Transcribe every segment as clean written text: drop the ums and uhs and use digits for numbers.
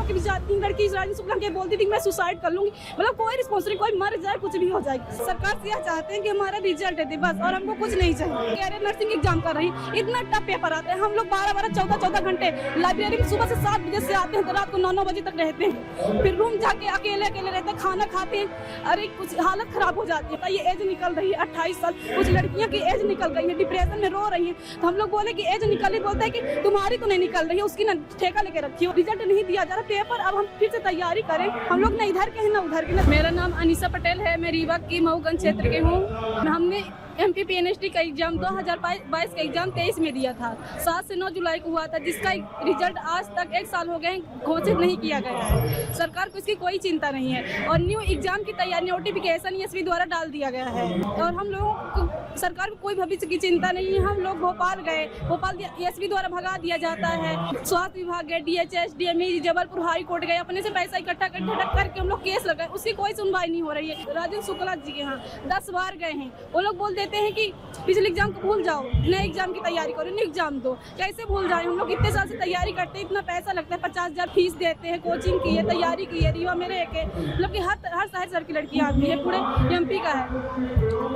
के भी जाती थी लड़की राजन शुक्ला के बोलती थी मैं सुसाइड कर लूंगी, मतलब कोई रिस्पॉन्स नहीं, कोई मर जाए कुछ भी हो जाए। सरकार से यह चाहते हैं कि हमारा रिजल्ट दे बस, और हमको कुछ नहीं चाहिए। कह रहे नर्सिंग एग्जाम कर रही, इतना टफ पेपर आता है, हम लोग 12-12, 14-14 घंटे लाइब्रेरी में सुबह से 7 बजे से आते हैं तो रात को 9-9 बजे तक रहते हैं, फिर रूम जाके अकेले रहते हैं, खाना खाते हैं। अरे कुछ हालत खराब हो जाती है। ये एज निकल रही है 28 साल, कुछ लड़कियां की एज निकल गई है, डिप्रेशन में रो रही है, तो हम लोग बोले कि एज निकली, बोलते हैं कि तुम्हारी तो नहीं निकल रही है, उसकी ना ठेका लेके रखी हो, रिजल्ट नहीं दिया जा रहा पेपर, अब हम फिर से तैयारी करें। हम लोग न इधर के हैं न उधर के। मेरा नाम अनीसा पटेल है, मैं रीवा की मऊगंज क्षेत्र के हूँ। हमने MP PNST का एग्जाम 2022 का एग्जाम 23 में दिया था, 7 से 9 जुलाई को हुआ था, जिसका रिजल्ट आज तक 1 साल हो गए घोषित नहीं किया गया है। सरकार को इसकी कोई चिंता नहीं है, और न्यू एग्जाम की तैयारी नोटिफिकेशन SB द्वारा डाल दिया गया है, और हम लोगों को सरकार को कोई भविष्य की चिंता नहीं है। हम लोग भोपाल गए, भोपाल SB द्वारा भगा दिया जाता है, स्वास्थ्य विभाग गए, DHS DME Jabalpur high court गए, अपने से पैसा इकट्ठा करके हम लोग केस लगाए, उसकी कोई सुनवाई नहीं हो रही है। राजन शुक्ला जी के यहाँ 10 बार गए हैं, वो लोग बोल देते हैं कि पिछले एग्जाम को भूल जाओ, नए एग्जाम की तैयारी करो, न्यू एग्जाम दो। कैसे भूल जाए? हम लोग इतने साल से तैयारी करते हैं, इतना पैसा लगता है, 50,000 फीस देते हैं, कोचिंग की है, तैयारी की है, रीवा में रह के, मतलब कि हर शहर की लड़कियाँ आती है, पूरे MP का है,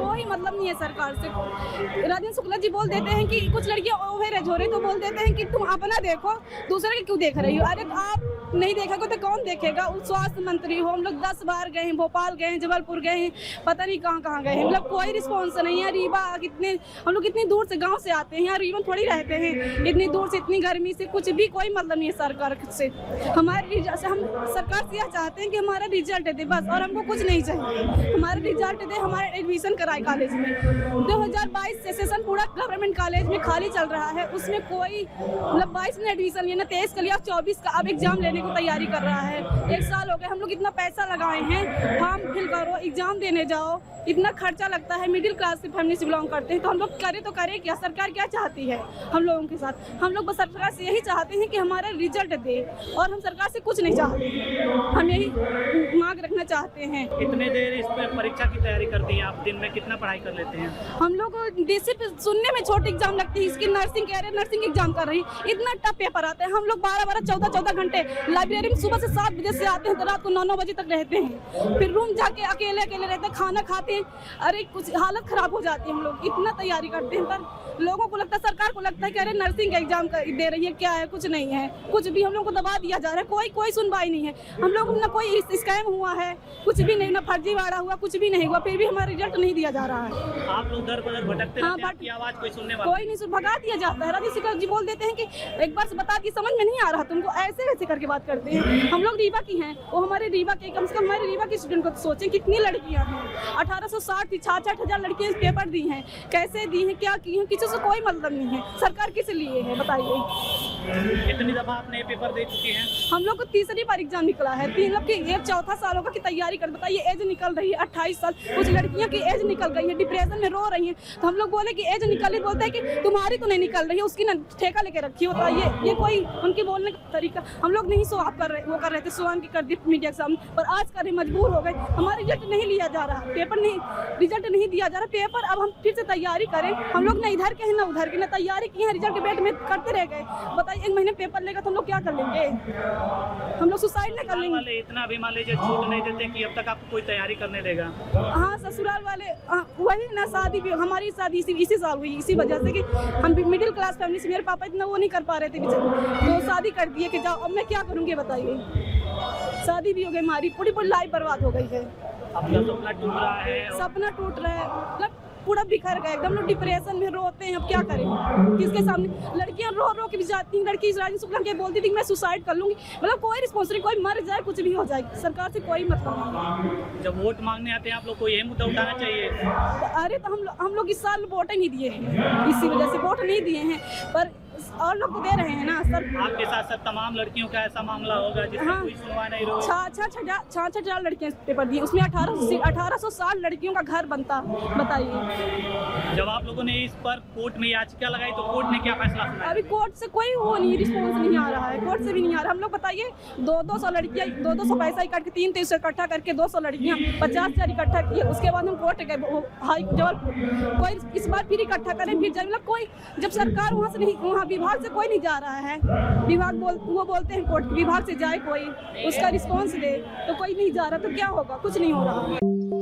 कोई मतलब नहीं है सरकार से। राजन शुक्ला जी बोल देते हैं कि कुछ लड़कियाँ ओवर एज हो रही तो बोल देते हैं कि तुम अपना देखो, दूसरे के क्यों देख रही हो? अरे आप नहीं देखेगा तो कौन देखेगा? स्वास्थ्य मंत्री हो, हम लोग 10 बार गए हैं, भोपाल गए हैं, जबलपुर गए हैं, पता नहीं कहाँ गए हैं, मतलब कोई रिस्पॉन्स नहीं है। रीवा कितने, हम लोग कितनी दूर से गांव से आते हैं, यहाँ रीवा थोड़ी रहते हैं, इतनी दूर से, इतनी गर्मी से, कुछ भी कोई मतलब नहीं है सरकार से। हम सरकार से यह चाहते हैं कि हमारा रिजल्ट दे बस, और हमको कुछ नहीं चाहिए। हमारा रिजल्ट दे, हमारा एडमिशन कराए कॉलेज में। 2022 से सेशन पूरा गवर्नमेंट कॉलेज में खाली चल रहा है, उसमें कोई मतलब 22 में एडमिशन लिया ना, 23 का लिया, 24 का अब एग्जाम लेने को तैयारी कर रहा है। 1 साल हो गए, हम लोग इतना पैसा लगाए हैं, फॉर्म फिल करो, एग्जाम देने जाओ, इतना खर्चा लगता है। मिडिल क्लास की फैमिली से बिलोंग करते हैं, तो हम लोग करें तो करें क्या? सरकार क्या चाहती है हम लोगों के साथ? हम लोग बस सरकार से यही चाहते हैं कि हमारा रिजल्ट दे, और हम सरकार से कुछ नहीं चाहते, हम यही मांग रखना चाहते हैं। कितने देर इस पर परीक्षा की तैयारी करती हैं आप? दिन में कितना पढ़ाई कर लेते हैं? हम लोग DC पे सुनने में छोटी एग्जाम लगती है, इसकी नर्सिंग कह रहे नर्सिंग एग्जाम कर रही, इतना टफ पेपर आता है, हम लोग 12-12, 14-14 घंटे लाइब्रेरी में सुबह से 7 बजे से आते हैं तो रात को 9-9 बजे तक रहते हैं, फिर रूम जाके अकेले रहते हैं, खाना खाते हैं। अरे कुछ हालत खराब हो जाती है। हम लोग इतना तैयारी करते हैं, पर लोगों को लगता है, सरकार को लगता है कि अरे नर्सिंग का एग्जाम दे रही है, क्या है? कुछ नहीं है, कुछ भी हम लोग को दबा दिया जा रहा है, कोई सुनवाई नहीं है। हम लोग ना कोई स्कैम हुआ है, कुछ भी नहीं, ना फर्जीवाड़ा हुआ, कुछ भी नहीं हुआ, फिर भी हमारा रिजल्ट नहीं दिया जा रहा है। आप लोग दर बदर भटकते रहते हैं, आपकी आवाज कोई सुनने वाला कोई नहीं सुन, भगा दिया जाता है। राजन शुक्ला जी बोल देते हैं कि एक बार से बता दी, समझ में नहीं आ रहा तुमको, ऐसे करके बात करते हैं। हम लोग रीवा की हैं, वो हमारे रीवा के, कम से कम हमारे रीवा के स्टूडेंट को सोचें कितनी लड़कियां हैं। 1860 66,000 लड़कियां पेपर दी हैं, कैसे दी हैं, क्या की हैं, किसी से कोई मतलब नहीं है। सरकार किस लिए है बताइए? कितनी दफा आपने पेपर दे चुके हैं? हम लोग को 3री बार एग्जाम निकला है, 4था साल होगा की तैयारी कर, बताइए एज निकल रही है 28 साल, कुछ लड़कियां की एज निकल गई है, डिप्रेशन में रो रही है, तो हम लोग बोले कि एज निकली, बोलते हैं कि तुम्हारी तो नहीं निकल रही है, उसकी ना ठेका लेके रखी होता है। ये कोई उनकी बोलने का तरीका? हम लोग नहीं सो कर रहे थे, सुहान की कर दी मीडिया के सामने, पर आज कर मजबूर हो गए। हमारा रिजल्ट नहीं लिया जा रहा, रिजल्ट नहीं दिया जा रहा पेपर, अब हम फिर से तैयारी करें। हम लोग न इधर के हैं न उधर के, न तैयारी की है, रिजल्ट वेट में करते रह गए। बताइए 1 महीने पेपर लेगा तो हम लोग क्या कर लेंगे? हम लोग सुसाइड नहीं कर लेंगे। इतना भी मान लीजिए छूट नहीं देते कि अब तक आपको कोई तैयारी करने देगा? हाँ, ससुराल वाले वही ना, शादी भी, हमारी शादी इसी साल हुई, इसी वजह से कि हम मिडिल क्लास फैमिली से, मेरे पापा इतना वो नहीं कर पा रहे थे बेचारे, तो शादी कर दिए कि जाओ, अब मैं क्या करूँगी बताइए? शादी भी हो गई, हमारी पूरी लाइफ बर्बाद हो गई है। अपना सपना टूट रहा है, सपना टूट रहा है, मतलब पूरा बिखर गए एकदम। लोग डिप्रेशन में रोते हैं, अब क्या करें? किसके सामने? लड़कियां रो के भी जाती थी, लड़की राजन शुक्ला के बोलती थी मैं सुसाइड कर लूंगी, मतलब कोई रिस्पॉन्स नहीं, कोई मर जाए कुछ भी हो जाए, सरकार से कोई मतलब नहीं। जब वोट मांगने आते हैं आप लोग को यही मुद्दा उठाना चाहिए। अरे तो हम लोग इस साल वोट ही नहीं दिए हैं, इसी वजह से वोट नहीं दिए हैं, पर और लोग तो दे रहे हैं ना सर। आपके साथ साथ तमाम लड़कियों का ऐसा मामला होगा जिसमें कोई सुनवाई नहीं होगी। 66,000 लड़कियां पेपर दी, उसमें 1860 लड़कियों का घर बनता, बताइए। जब आप लोगों ने इस पर कोर्ट में याचिका लगाई तो कोर्ट ने क्या फैसला सुनाया? अभी कोर्ट से कोई वो नहीं, रिस्पॉन्स नहीं आ रहा है, कोर्ट से भी नहीं आ रहा। हम लोग बताइए 200 लड़कियां, 200 पैसा इकट्ठा के 300 इकट्ठा करके 200 लड़कियां 50,000 इकट्ठा किए, उसके बाद हम कोर्ट गए हाई जबलपुर, कोई इस बार फिर इकट्ठा करें, फिर मतलब कोई जब सरकार वहाँ से नहीं, वहाँ भी विभाग से कोई नहीं जा रहा है। वो बोलते हैं कोर्ट विभाग से जाए कोई, उसका रिस्पॉन्स दे, तो कोई नहीं जा रहा, तो क्या होगा? कुछ नहीं हो रहा।